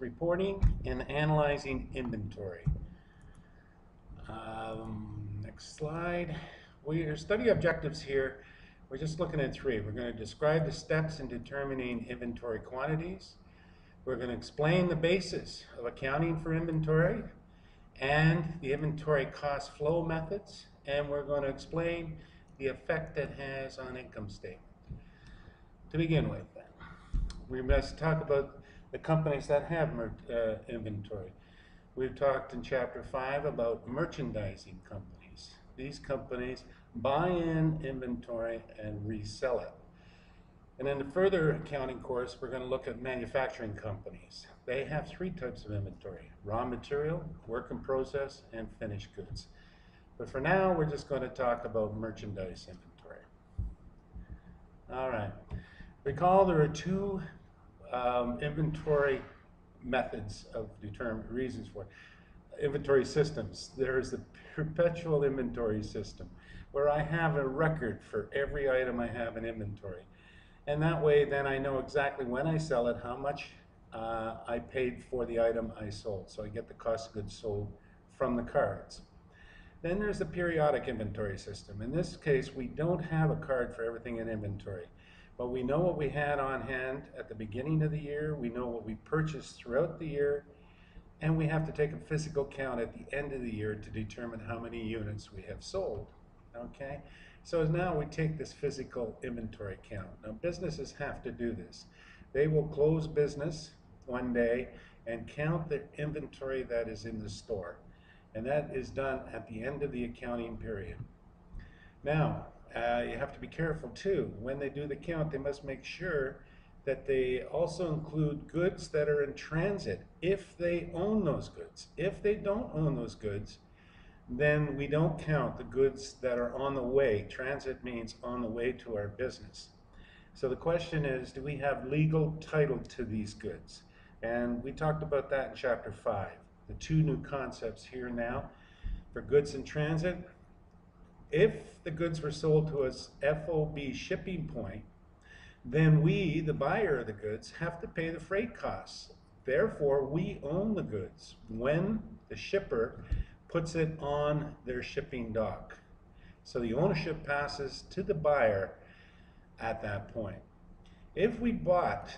reporting and analyzing inventory. Next slide. Our study objectives here, we're just looking at three. We're going to describe the steps in determining inventory quantities. We're going to explain the basis of accounting for inventory and the inventory cost flow methods. And we're going to explain the effect it has on income statement. To begin with, we must talk about the companies that have inventory. We've talked in Chapter 5 about merchandising companies. These companies buy in inventory and resell it. And in the further accounting course, we're going to look at manufacturing companies. They have three types of inventory: raw material, work in process, and finished goods. But for now, we're just going to talk about merchandise inventory. All right. Recall there are two inventory methods of determining reasons for inventory systems. There is the perpetual inventory system, where I have a record for every item I have in inventory. And that way, then I know exactly when I sell it, how much I paid for the item I sold. So I get the cost of goods sold from the cards. Then there's the periodic inventory system. In this case, we don't have a card for everything in inventory. But we know what we had on hand at the beginning of the year, we know what we purchased throughout the year, and we have to take a physical count at the end of the year to determine how many units we have sold. Okay? So now we take this physical inventory count. Now businesses have to do this. They will close business one day and count the inventory that is in the store. And that is done at the end of the accounting period. Now, you have to be careful too. When they do the count, they must make sure that they also include goods that are in transit if they own those goods. If they don't own those goods, then we don't count the goods that are on the way. Transit means on the way to our business. So the question is, do we have legal title to these goods? And we talked about that in Chapter 5. The two new concepts here now for goods in transit. If the goods were sold to us FOB shipping point, then we, the buyer of the goods, have to pay the freight costs. Therefore, we own the goods when the shipper puts it on their shipping dock. So the ownership passes to the buyer at that point. If we bought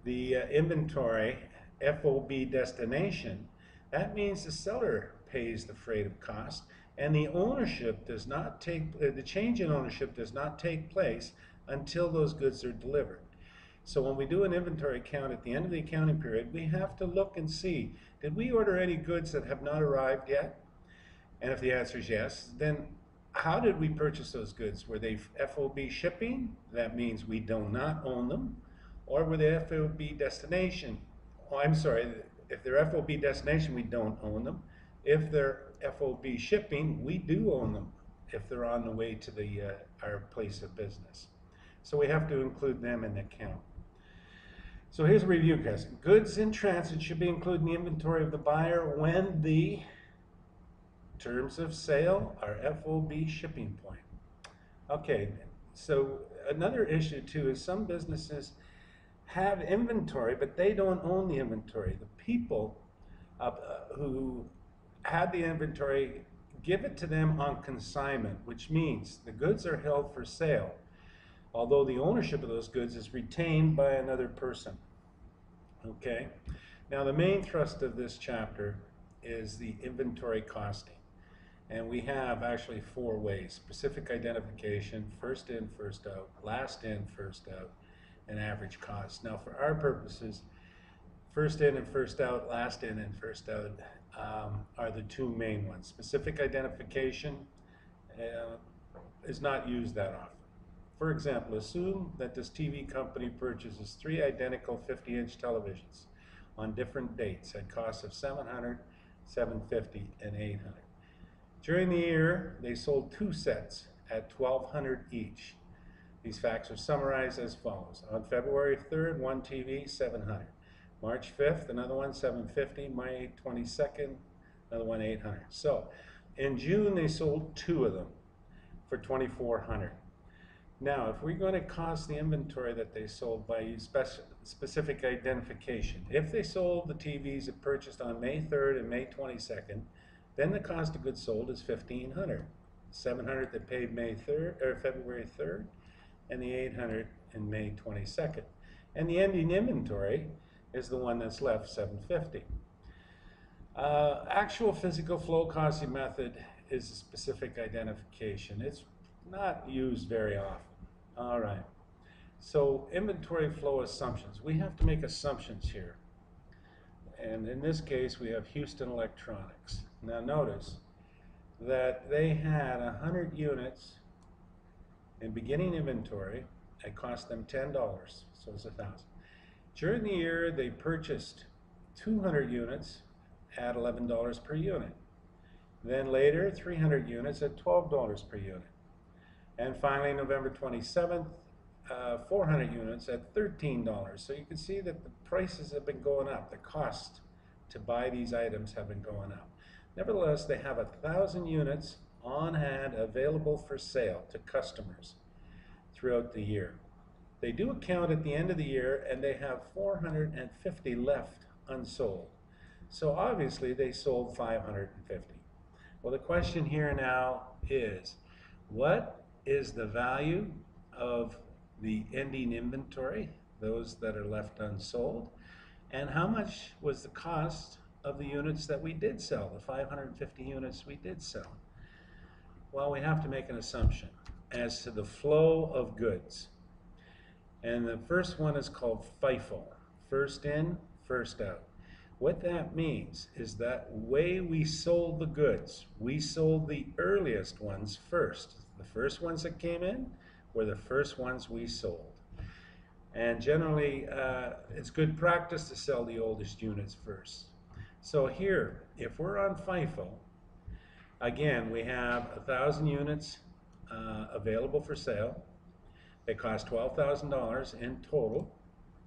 the inventory FOB destination, that means the seller pays the freight of cost, and the ownership does not take, the change in ownership does not take place until those goods are delivered. So when we do an inventory count at the end of the accounting period, we have to look and see, did we order any goods that have not arrived yet? And if the answer is yes, then how did we purchase those goods? Were they FOB shipping? That means we do not own them. Or were they FOB destination? Oh, I'm sorry, if they're FOB destination, we don't own them. If they're FOB shipping, we do own them if they're on the way to our place of business. So we have to include them in the count. So here's a review question. Goods in transit should be included in the inventory of the buyer when the terms of sale are FOB shipping point. Okay, so another issue too is some businesses have inventory, but they don't own the inventory. The people who had the inventory give it to them on consignment, which means the goods are held for sale, although the ownership of those goods is retained by another person. Okay, now the main thrust of this chapter is the inventory costing, and we have actually four ways: specific identification, first in, first out, last in, first out, and average cost. Now for our purposes, first in and first out, last in and first out are the two main ones. Specific identification is not used that often. For example, assume that this TV company purchases 3 identical 50-inch televisions on different dates at costs of $700, $750, and $800. During the year, they sold 2 sets at $1,200 each. These facts are summarized as follows. On February 3rd, one TV, $700. March 5th, another one, $750. May 22nd, another one, $800. So in June, they sold 2 of them for $2,400. Now, if we're going to cost the inventory that they sold by specific identification, if they sold the TVs that purchased on May 3rd and May 22nd, then the cost of goods sold is $1,500. $700 that paid May 3rd or February 3rd, and the $800 in May 22nd. And the ending inventory is the one that's left, $750. Actual physical flow costing method is a specific identification. It's not used very often. All right. So inventory flow assumptions. We have to make assumptions here. And in this case, we have Houston Electronics. Now notice that they had 100 units in beginning inventory. It cost them $10, so it's 1,000. During the year, they purchased 200 units at $11 per unit. Then later, 300 units at $12 per unit. And finally, November 27th, 400 units at $13. So you can see that the prices have been going up. The cost to buy these items have been going up. Nevertheless, they have 1,000 units on hand available for sale to customers throughout the year. They do a count at the end of the year, and they have 450 left unsold. So obviously, they sold 550. Well, the question here now is, what is the value of the ending inventory, those that are left unsold, and how much was the cost of the units that we did sell, the 550 units we did sell? Well, we have to make an assumption as to the flow of goods. And the first one is called FIFO, first in, first out. What that means is that way we sold the goods, we sold the earliest ones first. The first ones that came in were the first ones we sold. And generally, it's good practice to sell the oldest units first. So here, if we're on FIFO, again, we have 1,000 units available for sale. They cost $12,000 in total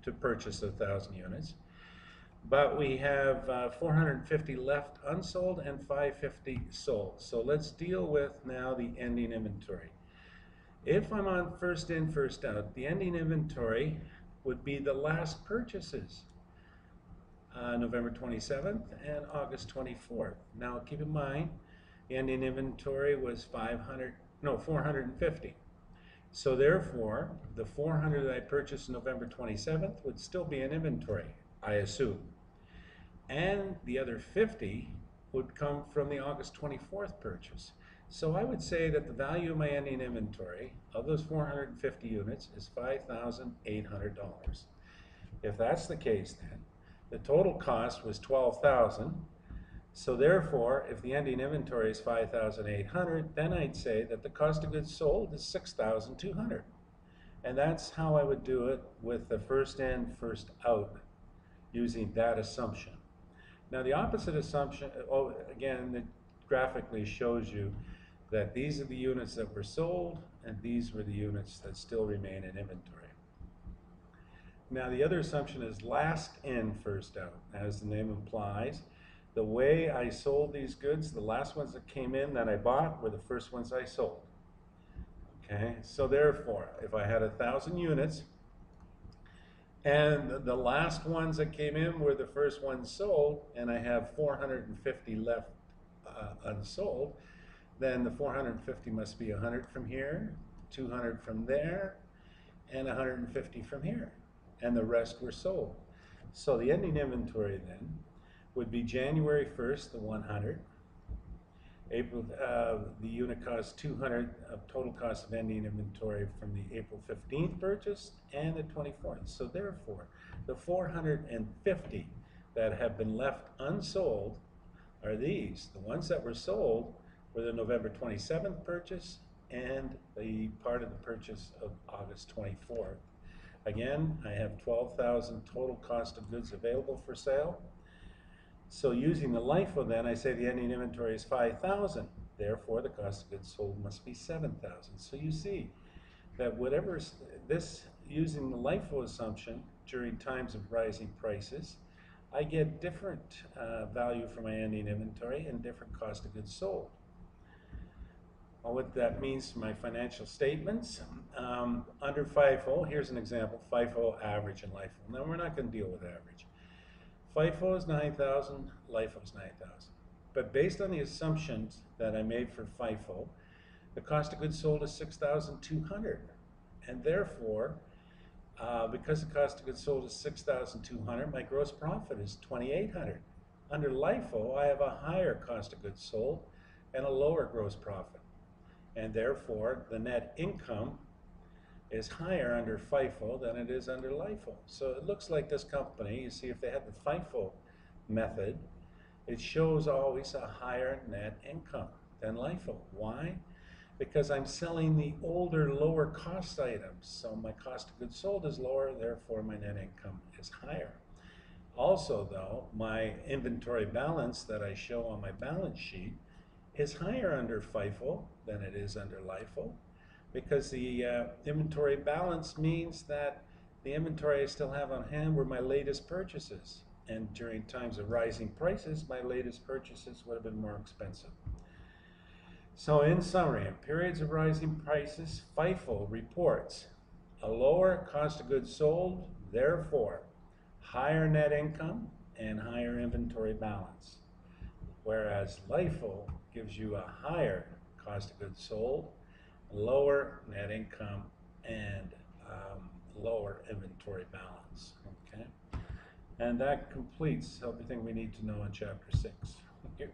to purchase 1,000 units. But we have 450 left unsold and 550 sold. So let's deal with now the ending inventory. If I'm on first in, first out, the ending inventory would be the last purchases, November 27th and August 24th. Now keep in mind, the ending inventory was 450. So therefore, the 400 that I purchased November 27th would still be in inventory, I assume. And the other 50 would come from the August 24th purchase. So I would say that the value of my ending inventory of those 450 units is $5,800. If that's the case, then the total cost was $12,000. So therefore, if the ending inventory is $5,800, then I'd say that the cost of goods sold is $6,200. And that's how I would do it with the first in, first out, using that assumption. Now the opposite assumption, again, it graphically shows you that these are the units that were sold and these were the units that still remain in inventory. Now the other assumption is last in, first out. As the name implies, the way I sold these goods, the last ones that came in that I bought were the first ones I sold. Okay, so therefore, if I had 1,000 units, and the last ones that came in were the first ones sold, and I have 450 left unsold, then the 450 must be 100 from here, 200 from there, and 150 from here. And the rest were sold. So the ending inventory then would be January 1st, the 100. April, the unit cost 200 of total cost of ending inventory from the April 15th purchase and the 24th. So therefore, the 450 that have been left unsold are these. The ones that were sold were the November 27th purchase and the part of the purchase of August 24th. Again, I have 12,000 total cost of goods available for sale. So using the LIFO then, I say the ending inventory is 5,000. Therefore, the cost of goods sold must be 7,000. So you see that whatever this, using the LIFO assumption during times of rising prices, I get different value for my ending inventory and different cost of goods sold. what that means for my financial statements. Under FIFO, here's an example, FIFO, average, and LIFO. Now we're not going to deal with average. FIFO is 9,000, LIFO is 9,000. But based on the assumptions that I made for FIFO, the cost of goods sold is 6,200. And therefore, because the cost of goods sold is 6,200, my gross profit is 2,800. Under LIFO, I have a higher cost of goods sold and a lower gross profit. And therefore, the net income is higher under FIFO than it is under LIFO. So it looks like this company, you see if they had the FIFO method, it shows always a higher net income than LIFO. Why? Because I'm selling the older, lower cost items. So my cost of goods sold is lower, therefore my net income is higher. Also though, my inventory balance that I show on my balance sheet is higher under FIFO than it is under LIFO, because the inventory balance means that the inventory I still have on hand were my latest purchases. And during times of rising prices, my latest purchases would have been more expensive. So in summary, in periods of rising prices, FIFO reports a lower cost of goods sold, therefore higher net income and higher inventory balance. Whereas LIFO gives you a higher cost of goods sold, lower net income, and lower inventory balance. Okay, and that completes everything we need to know in Chapter 6. Thank you.